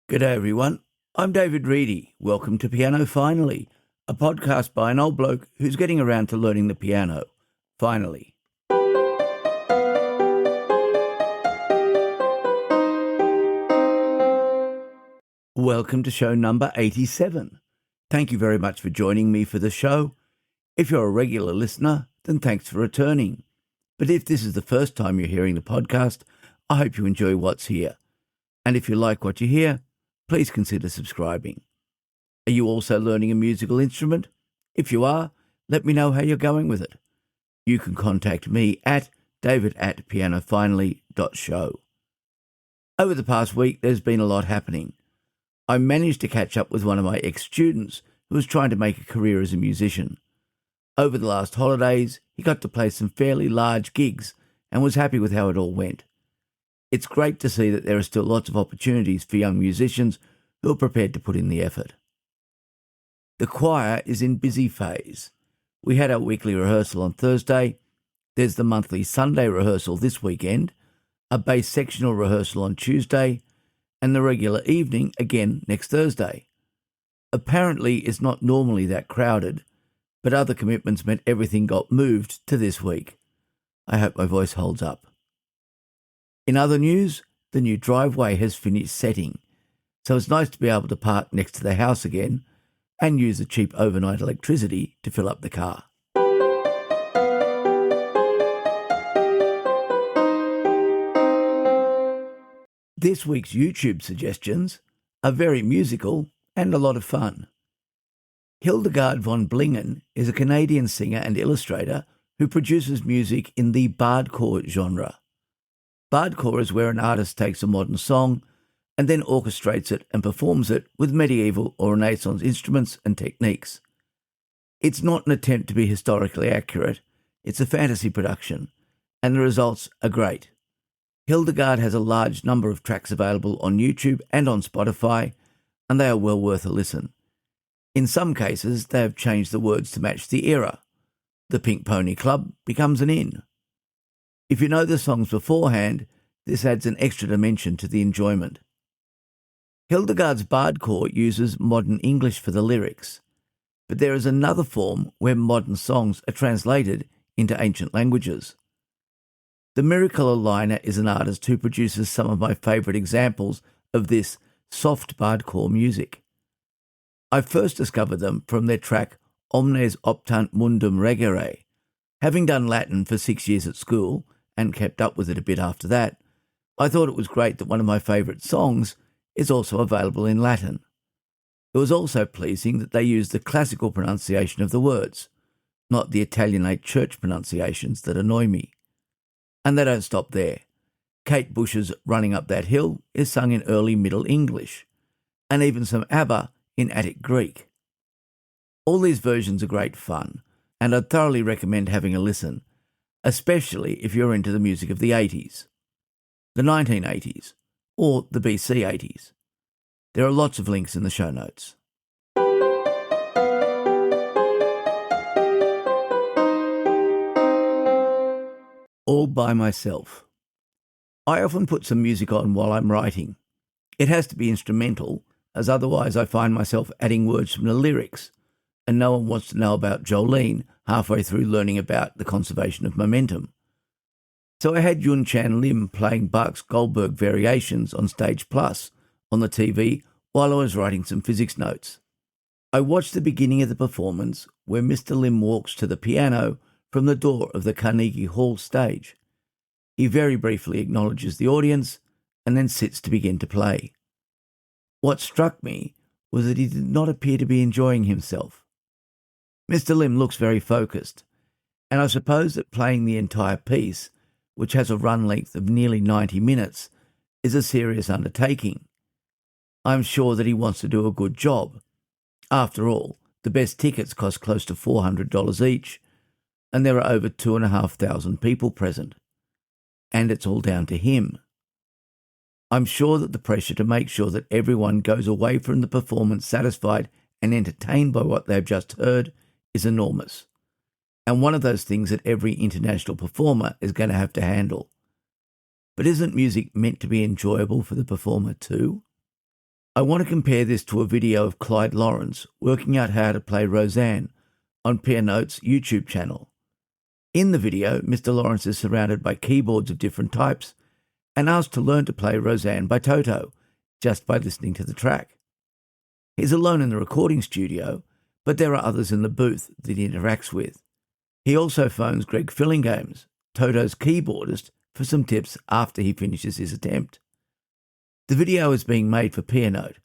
G'day everyone, I'm David Reidy. Welcome to Piano Finally, a podcast by an old bloke who's getting around to learning the piano. Finally. Welcome to show number 87. Thank you very much for joining me for the show. If you're a regular listener, then thanks for returning. But if this is the first time you're hearing the podcast, I hope you enjoy what's here. And if you like what you hear, please consider subscribing. Are you also learning a musical instrument? If you are, let me know how you're going with it. You can contact me at david@pianofinally.show. Over the past week, there's been a lot happening. I managed to catch up with one of my ex-students who was trying to make a career as a musician. Over the last holidays, he got to play some fairly large gigs and was happy with how it all went. It's great to see that there are still lots of opportunities for young musicians who are prepared to put in the effort. The choir is in busy phase. We had our weekly rehearsal on Thursday. There's the monthly Sunday rehearsal this weekend, a bass sectional rehearsal on Tuesday, and the regular evening again next Thursday. Apparently it's not normally that crowded, but other commitments meant everything got moved to this week. I hope my voice holds up. In other news, the new driveway has finished setting, so it's nice to be able to park next to the house again and use the cheap overnight electricity to fill up the car. This week's YouTube suggestions are very musical and a lot of fun. Hildegard von Blingen is a Canadian singer and illustrator who produces music in the bardcore genre. Bardcore is where an artist takes a modern song and then orchestrates it and performs it with medieval or Renaissance instruments and techniques. It's not an attempt to be historically accurate, it's a fantasy production, and the results are great. Hildegard has a large number of tracks available on YouTube and on Spotify, and they are well worth a listen. In some cases, they have changed the words to match the era. The Pink Pony Club becomes an inn. If you know the songs beforehand, this adds an extra dimension to the enjoyment. Hildegard's bardcore uses modern English for the lyrics, but there is another form where modern songs are translated into ancient languages. The Miracle Aligner is an artist who produces some of my favourite examples of this soft bardcore music. I first discovered them from their track Omnes Optant Mundum Regere. Having done Latin for 6 years at school, and kept up with it a bit after that, I thought it was great that one of my favourite songs is also available in Latin. It was also pleasing that they used the classical pronunciation of the words, not the Italianate church pronunciations that annoy me. And they don't stop there. Kate Bush's Running Up That Hill is sung in early Middle English, and even some ABBA in Attic Greek. All these versions are great fun, and I'd thoroughly recommend having a listen, especially if you're into the music of the 80s, the 1980s, or the BC 80s. There are lots of links in the show notes. All by myself. I often put some music on while I'm writing. It has to be instrumental, as otherwise I find myself adding words from the lyrics, and no one wants to know about Jolene halfway through learning about the conservation of momentum. So I had Yun Chan Lim playing Bach's Goldberg Variations on Stage Plus on the TV while I was writing some physics notes. I watched the beginning of the performance where Mr. Lim walks to the piano from the door of the Carnegie Hall stage. He very briefly acknowledges the audience and then sits to begin to play. What struck me was that he did not appear to be enjoying himself. Mr. Lim looks very focused, and I suppose that playing the entire piece, which has a run length of nearly 90 minutes, is a serious undertaking. I'm sure that he wants to do a good job. After all, the best tickets cost close to $400 each, and there are over 2,500 people present. And it's all down to him. I'm sure that the pressure to make sure that everyone goes away from the performance satisfied and entertained by what they've just heard is enormous, and one of those things that every international performer is going to have to handle. But isn't music meant to be enjoyable for the performer too? I want to compare this to a video of Clyde Lawrence working out how to play Roseanne on Pianote's YouTube channel. In the video, Mr. Lawrence is surrounded by keyboards of different types and asked to learn to play Roseanne by Toto just by listening to the track. He's alone in the recording studio, but there are others in the booth that he interacts with. He also phones Greg Fillingames, Toto's keyboardist, for some tips after he finishes his attempt. The video is being made for Pianote,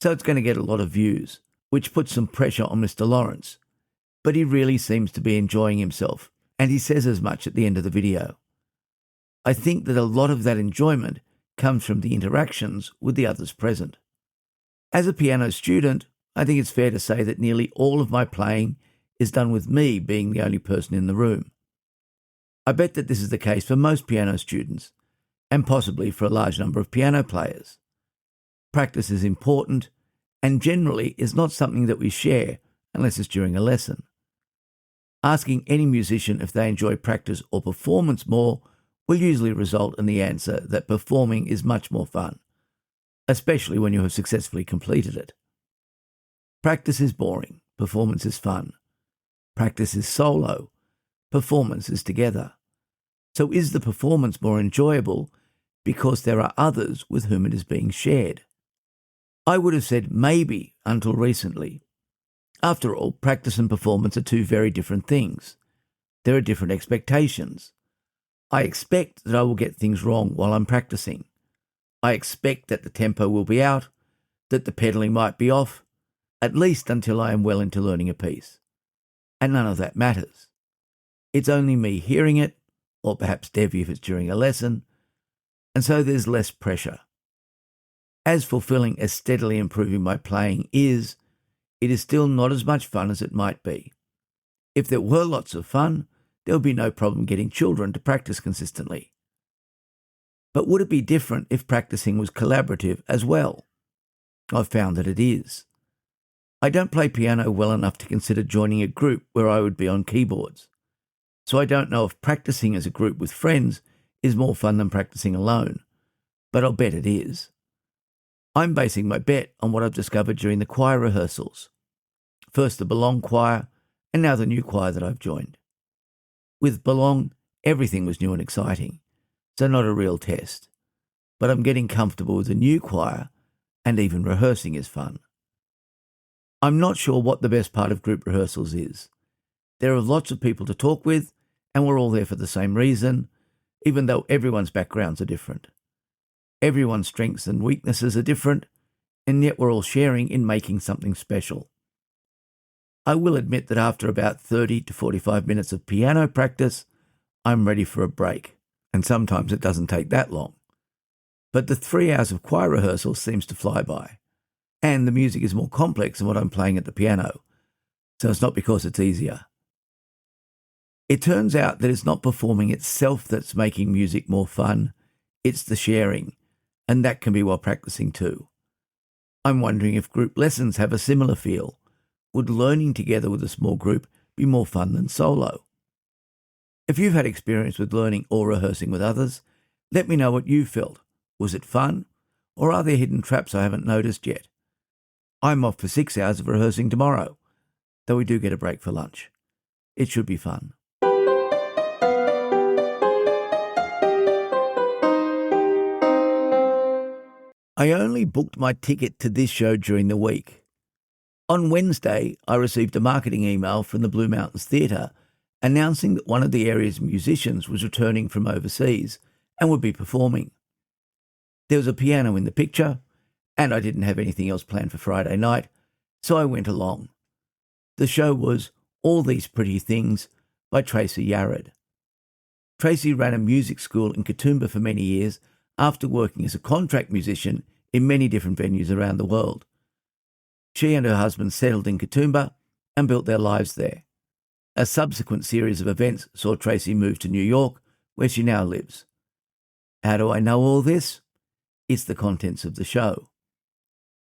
so it's going to get a lot of views, which puts some pressure on Mr. Lawrence. But he really seems to be enjoying himself, and he says as much at the end of the video. I think that a lot of that enjoyment comes from the interactions with the others present. As a piano student, I think it's fair to say that nearly all of my playing is done with me being the only person in the room. I bet that this is the case for most piano students, and possibly for a large number of piano players. Practice is important, and generally is not something that we share unless it's during a lesson. Asking any musician if they enjoy practice or performance more will usually result in the answer that performing is much more fun, especially when you have successfully completed it. Practice is boring, performance is fun. Practice is solo, performance is together. So is the performance more enjoyable because there are others with whom it is being shared? I would have said maybe until recently. After all, practice and performance are two very different things. There are different expectations. I expect that I will get things wrong while I'm practicing. I expect that the tempo will be out, that the pedaling might be off, at least until I am well into learning a piece. And none of that matters. It's only me hearing it, or perhaps Debbie if it's during a lesson, and so there's less pressure. As fulfilling as steadily improving my playing is, it is still not as much fun as it might be. If there were lots of fun, there would be no problem getting children to practice consistently. But would it be different if practicing was collaborative as well? I've found that it is. I don't play piano well enough to consider joining a group where I would be on keyboards. So I don't know if practicing as a group with friends is more fun than practicing alone, but I'll bet it is. I'm basing my bet on what I've discovered during the choir rehearsals. First the Belong choir, and now the new choir that I've joined. With Belong, everything was new and exciting, so not a real test. But I'm getting comfortable with the new choir, and even rehearsing is fun. I'm not sure what the best part of group rehearsals is. There are lots of people to talk with, and we're all there for the same reason, even though everyone's backgrounds are different. Everyone's strengths and weaknesses are different, and yet we're all sharing in making something special. I will admit that after about 30 to 45 minutes of piano practice, I'm ready for a break, and sometimes it doesn't take that long. But the 3 hours of choir rehearsal seems to fly by, and the music is more complex than what I'm playing at the piano, so it's not because it's easier. It turns out that it's not performing itself that's making music more fun, it's the sharing, and that can be while practicing too. I'm wondering if group lessons have a similar feel. Would learning together with a small group be more fun than solo? If you've had experience with learning or rehearsing with others, let me know what you felt. Was it fun? Or are there hidden traps I haven't noticed yet? I'm off for 6 hours of rehearsing tomorrow, though we do get a break for lunch. It should be fun. I only booked my ticket to this show during the week. On Wednesday, I received a marketing email from the Blue Mountains Theatre announcing that one of the area's musicians was returning from overseas and would be performing. There was a piano in the picture, and I didn't have anything else planned for Friday night, so I went along. The show was All These Pretty Things by Tracy Yarrad. Tracy ran a music school in Katoomba for many years after working as a contract musician in many different venues around the world. She and her husband settled in Katoomba and built their lives there. A subsequent series of events saw Tracy move to New York, where she now lives. How do I know all this? It's the contents of the show.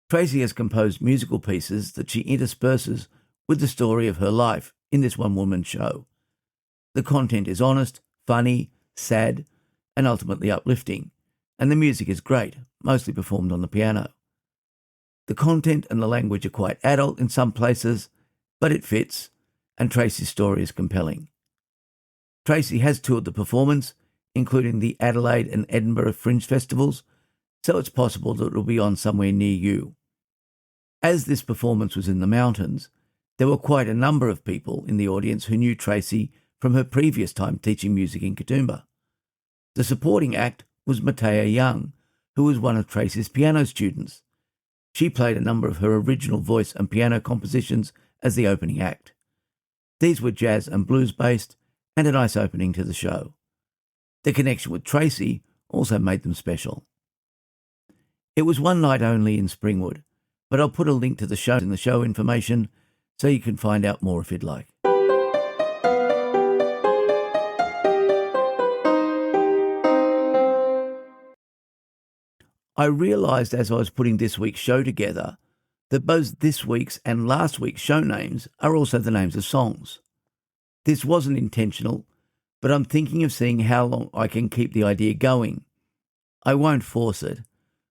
Tracy has composed musical pieces that she intersperses with the story of her life in this one-woman show. The content is honest, funny, sad, and ultimately uplifting, and the music is great, mostly performed on the piano. The content and the language are quite adult in some places, but it fits, and Tracy's story is compelling. Tracy has toured the performance, including the Adelaide and Edinburgh Fringe Festivals, so it's possible that it will be on somewhere near you. As this performance was in the mountains, there were quite a number of people in the audience who knew Tracy from her previous time teaching music in Katoomba. The supporting act was Matea Young, who was one of Tracy's piano students. She played a number of her original voice and piano compositions as the opening act. These were jazz and blues based and a nice opening to the show. The connection with Tracy also made them special. It was one night only in Springwood, but I'll put a link to the show in the show information so you can find out more if you'd like. I realised as I was putting this week's show together that both this week's and last week's show names are also the names of songs. This wasn't intentional, but I'm thinking of seeing how long I can keep the idea going. I won't force it.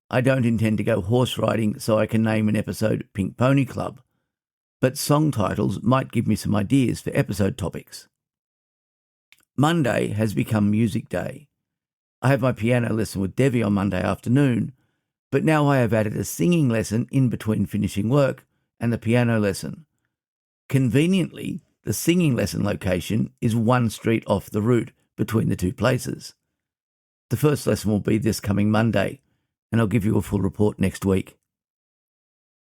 I don't intend to go horse riding so I can name an episode Pink Pony Club, but song titles might give me some ideas for episode topics. Monday has become music day. I have my piano lesson with Devi on Monday afternoon, but now I have added a singing lesson in between finishing work and the piano lesson. Conveniently, the singing lesson location is one street off the route between the two places. The first lesson will be this coming Monday, and I'll give you a full report next week.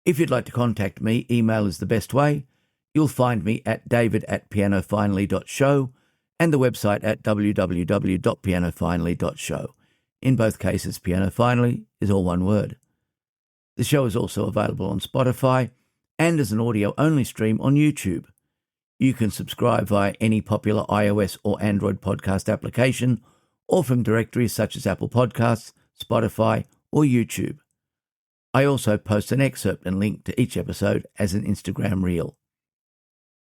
If you'd like to contact me, email is the best way. You'll find me at david@pianofinally.show and the website at www.pianofinally.show. In both cases, Piano Finally is all one word. The show is also available on Spotify and as an audio-only stream on YouTube. You can subscribe via any popular iOS or Android podcast application or from directories such as Apple Podcasts, Spotify, or YouTube. I also post an excerpt and link to each episode as an Instagram reel.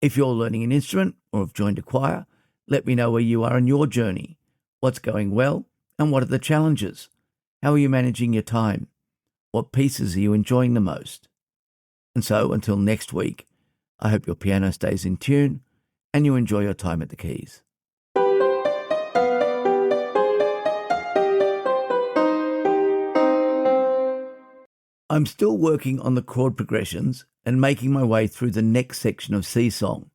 If you're learning an instrument or have joined a choir, let me know where you are in your journey, what's going well, and what are the challenges? How are you managing your time? What pieces are you enjoying the most? And so, until next week, I hope your piano stays in tune and you enjoy your time at the keys. I'm still working on the chord progressions and making my way through the next section of C Song.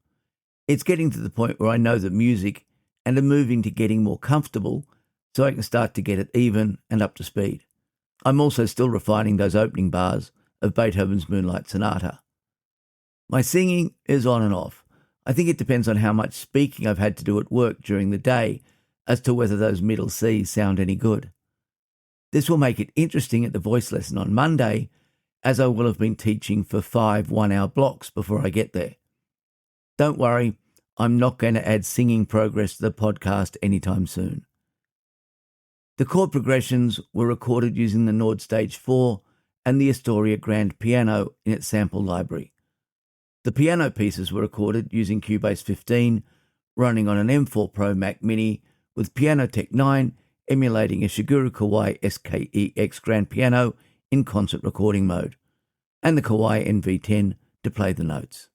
It's getting to the point where I know the music and am moving to getting more comfortable so I can start to get it even and up to speed. I'm also still refining those opening bars of Beethoven's Moonlight Sonata. My singing is on and off. I think it depends on how much speaking I've had to do at work during the day as to whether those middle C's sound any good. This will make it interesting at the voice lesson on Monday, as I will have been teaching for 5 one-hour blocks before I get there. Don't worry, I'm not going to add singing progress to the podcast anytime soon. The chord progressions were recorded using the Nord Stage 4 and the Astoria Grand Piano in its sample library. The piano pieces were recorded using Cubase 15, running on an M4 Pro Mac Mini with Pianotech 9 emulating a Shigeru Kawai SKEX Grand Piano in concert recording mode, and the Kawai NV10 to play the notes.